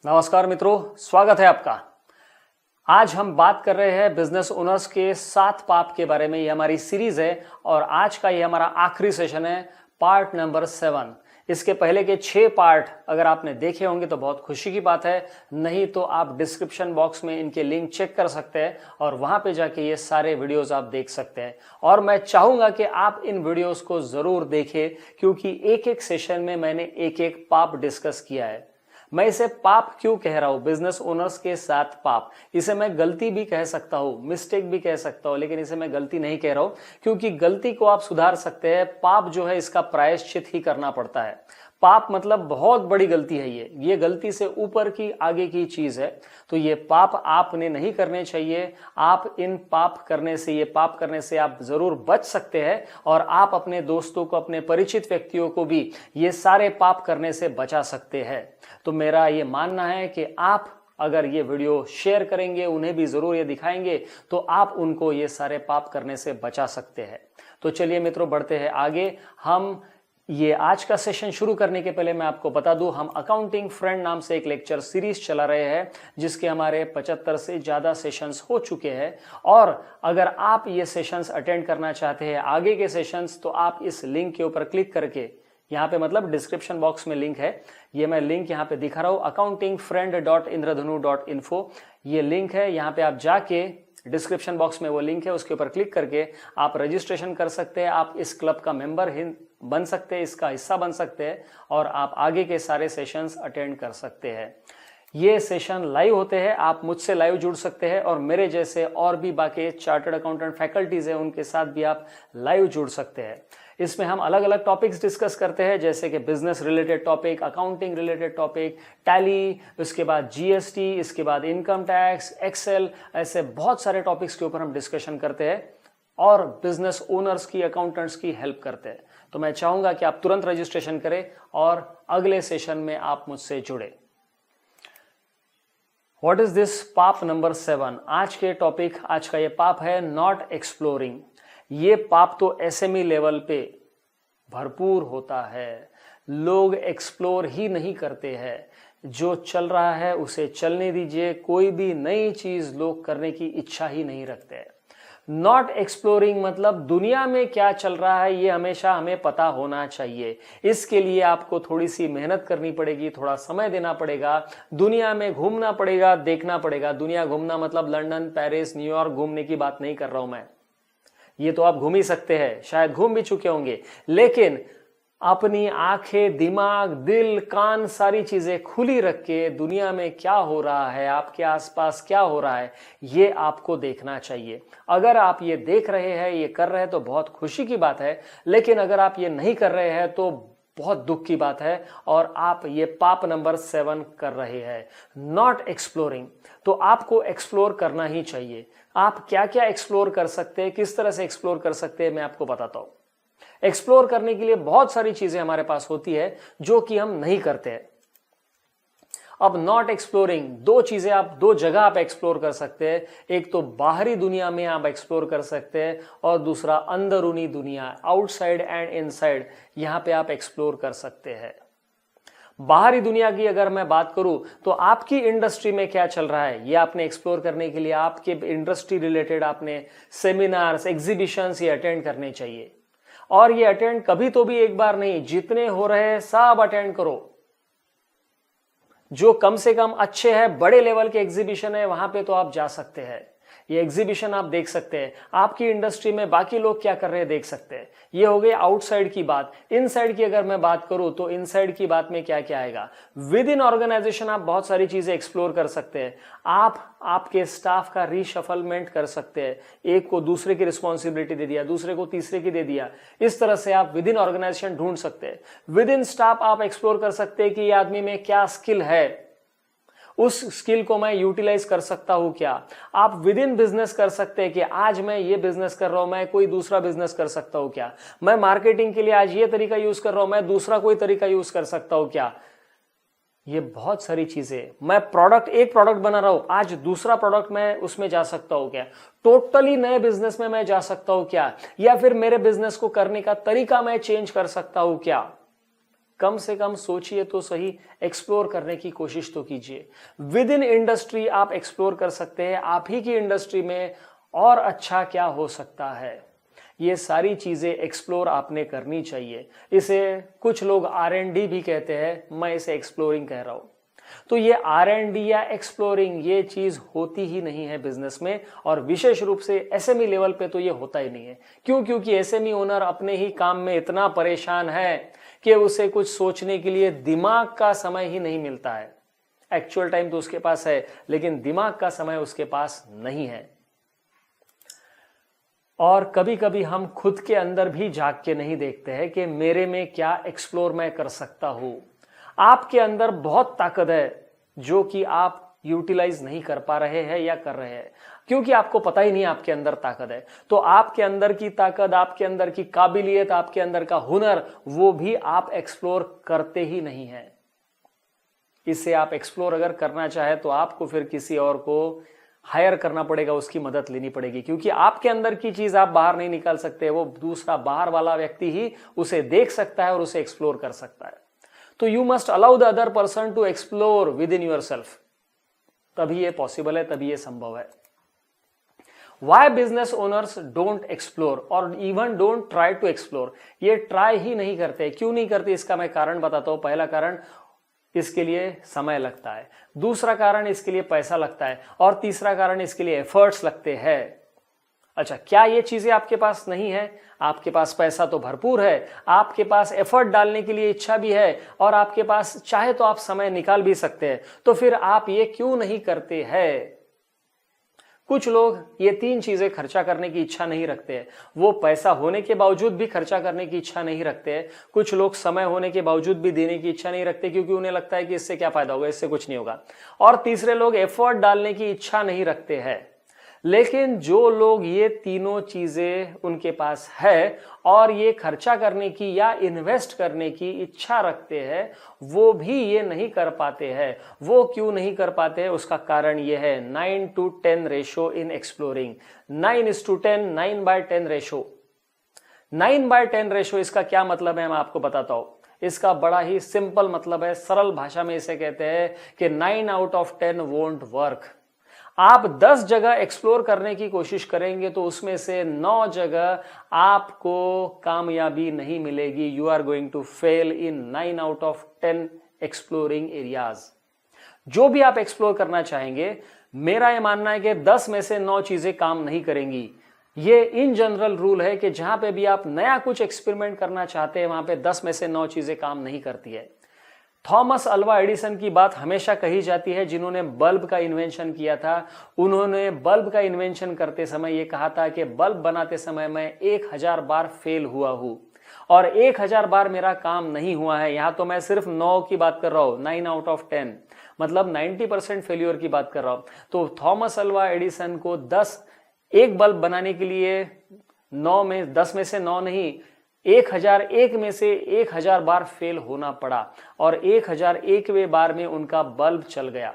नमस्कार मित्रों, स्वागत है आपका। आज हम बात कर रहे हैं बिजनेस ओनर्स के 7 पाप के बारे में। ये हमारी सीरीज है और आज का ये हमारा आखिरी सेशन है, पार्ट नंबर 7। इसके पहले के 6 पार्ट अगर आपने देखे होंगे तो बहुत खुशी की बात है, नहीं तो आप डिस्क्रिप्शन बॉक्स में इनके लिंक चेक कर सकते हैं और वहां पे जाके ये सारे वीडियोस आप देख सकते हैं। और मैं चाहूंगा कि आप इन वीडियोस को जरूर देखें, क्योंकि एक एक सेशन में मैंने एक एक पाप डिस्कस किया है। मैं इसे पाप क्यों कह रहा हूं? बिजनेस ओनर्स के साथ पाप, इसे मैं गलती भी कह सकता हूं, मिस्टेक भी कह सकता हूं, लेकिन इसे मैं गलती नहीं कह रहा हूं, क्योंकि गलती को आप सुधार सकते हैं। पाप जो है इसका प्रायश्चित ही करना पड़ता है। पाप मतलब बहुत बड़ी गलती है। ये गलती से ऊपर की आगे की चीज है, तो ये पाप आपने नहीं करने चाहिए। आप इन पाप करने से, ये पाप करने से आप जरूर बच सकते हैं और आप अपने दोस्तों को, अपने परिचित व्यक्तियों को भी ये सारे पाप करने से बचा सकते हैं। तो मेरा ये मानना है कि आप अगर ये वीडियो शेयर करेंगे, उन्हें भी जरूर ये दिखाएंगे, तो आप उनको ये सारे पाप करने से बचा सकते हैं। तो चलिए मित्रों, बढ़ते हैं आगे। हम ये आज का सेशन शुरू करने के पहले मैं आपको बता दूं, हम अकाउंटिंग फ्रेंड नाम से एक लेक्चर सीरीज चला रहे हैं, जिसके हमारे 75 से ज्यादा सेशंस हो चुके हैं। और अगर आप ये सेशंस अटेंड करना चाहते हैं, आगे के सेशंस, तो आप इस लिंक के ऊपर क्लिक करके, यहाँ पे मतलब डिस्क्रिप्शन बॉक्स में लिंक है, ये मैं लिंक यहाँ पे दिखा रहा हूँ, accountingfriend.indradhanu.info, ये लिंक है। यहाँ पे आप जाके डिस्क्रिप्शन बॉक्स में वो लिंक है, उसके ऊपर क्लिक करके आप रजिस्ट्रेशन कर सकते हैं। आप इस क्लब का मेंबर बन सकते हैं, इसका हिस्सा बन सकते हैं और आप आगे के सारे सेशंस अटेंड कर सकते हैं। ये सेशन लाइव होते हैं, आप मुझसे लाइव जुड़ सकते हैं और मेरे जैसे और भी बाकी चार्टर्ड अकाउंटेंट फैकल्टीज हैं, उनके साथ भी आप लाइव जुड़ सकते हैं। इसमें हम अलग अलग टॉपिक्स डिस्कस करते हैं, जैसे कि business related topic, accounting related topic, tally, उसके बाद जीएसटी, इसके बाद इनकम टैक्स, एक्सेल, ऐसे बहुत सारे टॉपिक्स के ऊपर हम डिस्कशन करते हैं और बिजनेस ओनर्स की, अकाउंटेंट्स की हेल्प करते हैं। तो मैं चाहूंगा कि आप तुरंत रजिस्ट्रेशन करें और अगले सेशन में आप मुझसे जुड़े। व्हाट इज दिस पाप नंबर 7? आज के टॉपिक, आज का ये पाप है नॉट एक्सप्लोरिंग। ये पाप तो एसएमई लेवल पे भरपूर होता है। लोग एक्सप्लोर ही नहीं करते हैं। जो चल रहा है उसे चलने दीजिए। कोई भी नई चीज लोग करने की इच्छा ही नहीं रखते। नॉट एक्सप्लोरिंग मतलब दुनिया में क्या चल रहा है ये हमेशा हमें पता होना चाहिए। इसके लिए आपको थोड़ी सी मेहनत करनी पड़ेगी, थोड़ा समय देना पड़ेगा, दुनिया में घूमना पड़ेगा, देखना पड़ेगा। दुनिया घूमना मतलब लंदन, पेरिस, न्यूयॉर्क घूमने की बात नहीं कर रहा हूं मैं। ये तो आप घूम ही सकते हैं, शायद घूम भी चुके होंगे, लेकिन अपनी आंखें, दिमाग, दिल, कान, सारी चीजें खुली रख के दुनिया में क्या हो रहा है, आपके आसपास क्या हो रहा है, ये आपको देखना चाहिए। अगर आप ये देख रहे हैं, ये कर रहे हैं, तो बहुत खुशी की बात है। लेकिन अगर आप ये नहीं कर रहे हैं तो बहुत दुख की बात है और आप ये पाप नंबर 7 कर रहे हैं, नॉट एक्सप्लोरिंग। तो आपको एक्सप्लोर करना ही चाहिए। आप क्या क्या एक्सप्लोर कर सकते हैं, किस तरह से एक्सप्लोर कर सकते हैं, मैं आपको बताता हूं। एक्सप्लोर करने के लिए बहुत सारी चीजें हमारे पास होती है जो कि हम नहीं करते हैं। अब नॉट एक्सप्लोरिंग, दो चीजें आप, दो जगह आप एक्सप्लोर कर सकते हैं। एक तो बाहरी दुनिया में आप एक्सप्लोर कर सकते हैं और दूसरा अंदरूनी दुनिया, आउटसाइड एंड इनसाइड, यहां पे आप एक्सप्लोर कर सकते हैं। बाहरी दुनिया की अगर मैं बात करूं तो आपकी इंडस्ट्री में क्या चल रहा है ये आपने एक्सप्लोर करने के लिए आपके इंडस्ट्री रिलेटेड आपने सेमिनार्स, एग्जीबिशंस ये अटेंड करने चाहिए। और ये अटेंड कभी तो भी एक बार नहीं, जितने हो रहे हैं सब अटेंड करो। जो कम से कम अच्छे हैं, बड़े लेवल के एग्जीबिशन है, वहां पे तो आप जा सकते हैं। ये एग्जीबिशन आप देख सकते हैं, आपकी इंडस्ट्री में बाकी लोग क्या कर रहे हैं देख सकते हैं। ये हो गई आउटसाइड की बात। इनसाइड की अगर मैं बात करूं तो इनसाइड की बात में क्या क्या आएगा? विद इन ऑर्गेनाइजेशन आप बहुत सारी चीजें एक्सप्लोर कर सकते हैं। आप आपके स्टाफ का रीशफलमेंट कर सकते हैं। एक को दूसरे की रिस्पॉन्सिबिलिटी दे दिया, दूसरे को तीसरे की दे दिया। इस तरह से आप विद इन ऑर्गेनाइजेशन ढूंढ सकते हैं। विद इन स्टाफ आप एक्सप्लोर कर सकते हैं कि ये आदमी में क्या स्किल है, उस स्किल को मैं यूटिलाइज कर सकता हूं क्या। आप विद इन बिजनेस कर सकते हैं कि आज मैं ये बिजनेस कर रहा हूं, मैं कोई दूसरा बिजनेस कर सकता हूं क्या। मैं मार्केटिंग के लिए आज ये तरीका यूज कर रहा हूं, मैं दूसरा कोई तरीका यूज कर सकता हूं क्या। ये बहुत सारी चीजें, मैं एक प्रोडक्ट बना रहा हूं, आज दूसरा प्रोडक्ट मैं उसमें जा सकता हूं क्या। टोटली नए बिजनेस में मैं जा सकता हूं क्या, या फिर मेरे बिजनेस को करने का तरीका मैं चेंज कर सकता हूं क्या। कम से कम सोचिए तो सही, एक्सप्लोर करने की कोशिश तो कीजिए। विद इन इंडस्ट्री आप एक्सप्लोर कर सकते हैं, आप ही की इंडस्ट्री में और अच्छा क्या हो सकता है, ये सारी चीजें एक्सप्लोर आपने करनी चाहिए। इसे कुछ लोग R&D भी कहते हैं, मैं इसे एक्सप्लोरिंग कह रहा हूं। तो ये R&D या एक्सप्लोरिंग ये चीज होती ही नहीं है बिजनेस में, और विशेष रूप से SME लेवल पे तो ये होता ही नहीं है। क्यों? क्योंकि SME ओनर अपने ही काम में इतना परेशान है कि उसे कुछ सोचने के लिए दिमाग का समय ही नहीं मिलता है। एक्चुअल टाइम तो उसके पास है, लेकिन दिमाग का समय उसके पास नहीं है। और कभी कभी हम खुद के अंदर भी झांक के नहीं देखते हैं कि मेरे में क्या एक्सप्लोर मैं कर सकता हूं। आपके अंदर बहुत ताकत है जो कि आप यूटिलाइज नहीं कर पा रहे हैं या कर रहे हैं, क्योंकि आपको पता ही नहीं आपके अंदर ताकत है। तो आपके अंदर की ताकत, आपके अंदर की काबिलियत, आपके अंदर का हुनर, वो भी आप एक्सप्लोर करते ही नहीं है। इससे आप एक्सप्लोर अगर करना चाहे तो आपको फिर किसी और को हायर करना पड़ेगा, उसकी मदद लेनी पड़ेगी, क्योंकि आपके अंदर की चीज आप बाहर नहीं निकाल सकते, वो दूसरा बाहर वाला व्यक्ति ही उसे देख सकता है और उसे एक्सप्लोर कर सकता है। तो you must allow the other person to explore within yourself, तभी ये पॉसिबल है, तभी ये संभव है। Why business owners don't explore और even don't try to explore? ये ट्राई ही नहीं करते। क्यों नहीं करते, इसका मैं कारण बताता हूं। पहला कारण, इसके लिए समय लगता है। दूसरा कारण, इसके लिए पैसा लगता है। और तीसरा कारण, इसके लिए एफर्ट्स लगते हैं। अच्छा, क्या ये चीजें आपके पास नहीं है? आपके पास पैसा तो भरपूर है, आपके पास एफर्ट डालने के लिए इच्छा भी है, और आपके पास चाहे तो आप समय निकाल भी सकते हैं। तो फिर आप ये क्यों नहीं करते हैं? कुछ लोग ये तीन चीजें खर्चा करने की इच्छा नहीं रखते हैं। वो पैसा होने के बावजूद भी खर्चा करने की इच्छा नहीं रखते हैं। कुछ लोग समय होने के बावजूद भी देने की इच्छा नहीं रखते, क्योंकि उन्हें लगता है कि इससे क्या फायदा होगा, इससे कुछ नहीं होगा। और तीसरे लोग एफर्ट डालने की इच्छा नहीं रखते हैं। लेकिन जो लोग ये तीनों चीजें उनके पास है और ये खर्चा करने की या इन्वेस्ट करने की इच्छा रखते हैं, वो भी ये नहीं कर पाते हैं। वो क्यों नहीं कर पाते हैं? उसका कारण ये है 9:10 रेशो इन एक्सप्लोरिंग। 9:10, 9/10 रेशो। 9/10 रेशो, इसका क्या मतलब है मैं आपको बताता हूं। इसका बड़ा ही सिंपल मतलब है, सरल भाषा में इसे कहते हैं कि 9 आउट ऑफ 10 वोंट वर्क। आप 10 जगह एक्सप्लोर करने की कोशिश करेंगे तो उसमें से 9 जगह आपको कामयाबी नहीं मिलेगी। You are going to fail in 9 out of 10 exploring areas. जो भी आप एक्सप्लोर करना चाहेंगे, मेरा यह मानना है कि 10 में से 9 चीजें काम नहीं करेंगी। ये इन जनरल रूल है कि जहां पे भी आप नया कुछ एक्सपेरिमेंट करना चाहते हैं, वहां पे 10 में से 9 चीजें काम नहीं करती है। थॉमस अल्वा एडिसन की बात हमेशा कही जाती है, जिन्होंने बल्ब का इन्वेंशन किया था। उन्होंने बल्ब का इन्वेंशन करते समय यह कहा था कि बल्ब बनाते समय मैं 1000 बार फेल हुआ हूं और 1000 बार मेरा काम नहीं हुआ है। यहां तो मैं सिर्फ 9 की बात कर रहा हूं, 9 आउट ऑफ 10, मतलब 90% फेल्यूर की बात कर रहा हूं। तो थॉमस अल्वा एडिसन को एक बल्ब बनाने के लिए 10 में से 9 नहीं, 1001 में से 1000 बार फेल होना पड़ा और 1001वें बार में उनका बल्ब चल गया।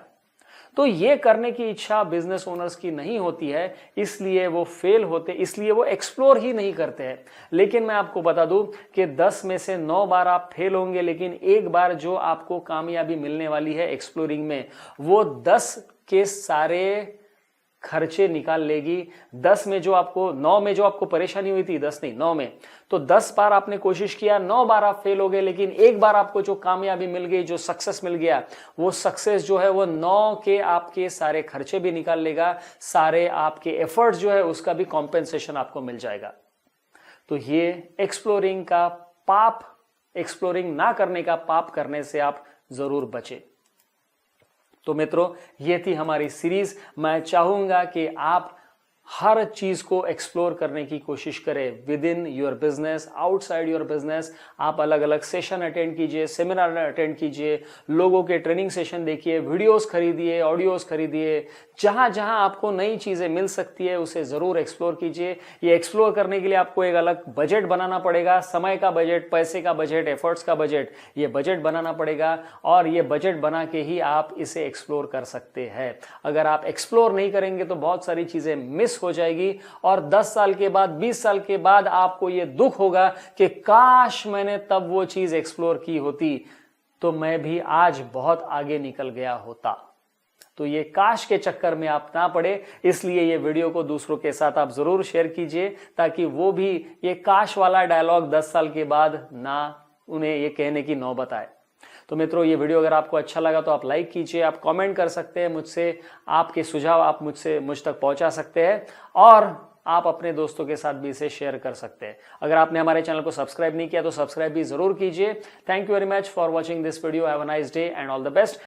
तो ये करने की इच्छा बिजनेस ओनर्स की नहीं होती है, इसलिए वो फेल होते, इसलिए वो एक्सप्लोर ही नहीं करते हैं। लेकिन मैं आपको बता दूं कि 10 में से 9 बार आप फेल होंगे, लेकिन एक बार जो आपको कामयाबी मिलने वाली है एक्सप्लोरिंग में, वो 10 के सारे खर्चे निकाल लेगी। 9 में जो आपको परेशानी हुई थी, 10 नहीं 9 में, तो 10 बार आपने कोशिश किया, 9 बार आप फेल हो गए, लेकिन एक बार आपको जो कामयाबी मिल गई, जो सक्सेस मिल गया, वो सक्सेस जो है वो 9 के आपके सारे खर्चे भी निकाल लेगा, सारे आपके एफर्ट्स जो है उसका भी कॉम्पेंसेशन आपको मिल जाएगा। तो ये एक्सप्लोरिंग का पाप, एक्सप्लोरिंग ना करने का पाप करने से आप जरूर बचे। तो मित्रों, ये थी हमारी सीरीज। मैं चाहूंगा कि आप हर चीज को एक्सप्लोर करने की कोशिश करें with in your business, outside your business. आप अलग अलग सेशन अटेंड कीजिए, सेमिनार अटेंड कीजिए, लोगों के ट्रेनिंग सेशन देखिए, वीडियोस खरीदिए, ऑडियोस खरीदिए। जहां जहां आपको नई चीजें मिल सकती है उसे जरूर एक्सप्लोर कीजिए। ये एक्सप्लोर करने के लिए आपको एक अलग बजट बनाना पड़ेगा, समय का बजट, पैसे का बजट, एफर्ट्स का बजट, ये बजट बनाना पड़ेगा और ये बजट बना के ही आप इसे एक्सप्लोर कर सकते हैं। अगर आप एक्सप्लोर नहीं करेंगे तो बहुत सारी चीजें मिस मिस हो जाएगी और 10 साल के बाद 20 साल के बाद आपको यह दुख होगा कि काश मैंने तब वो चीज एक्सप्लोर की होती तो मैं भी आज बहुत आगे निकल गया होता। तो ये काश के चक्कर में आप ना पड़े, इसलिए ये वीडियो को दूसरों के साथ आप जरूर शेयर कीजिए ताकि वो भी ये काश वाला डायलॉग 10 साल के बाद ना उन्हें ये कहने की नौबत आए। तो मित्रों, ये वीडियो अगर आपको अच्छा लगा तो आप लाइक कीजिए, आप कमेंट कर सकते हैं मुझसे, आपके सुझाव आप मुझ तक पहुंचा सकते हैं और आप अपने दोस्तों के साथ भी इसे शेयर कर सकते हैं। अगर आपने हमारे चैनल को सब्सक्राइब नहीं किया तो सब्सक्राइब भी जरूर कीजिए। Thank you very much for watching this video. Have a nice day and all the best.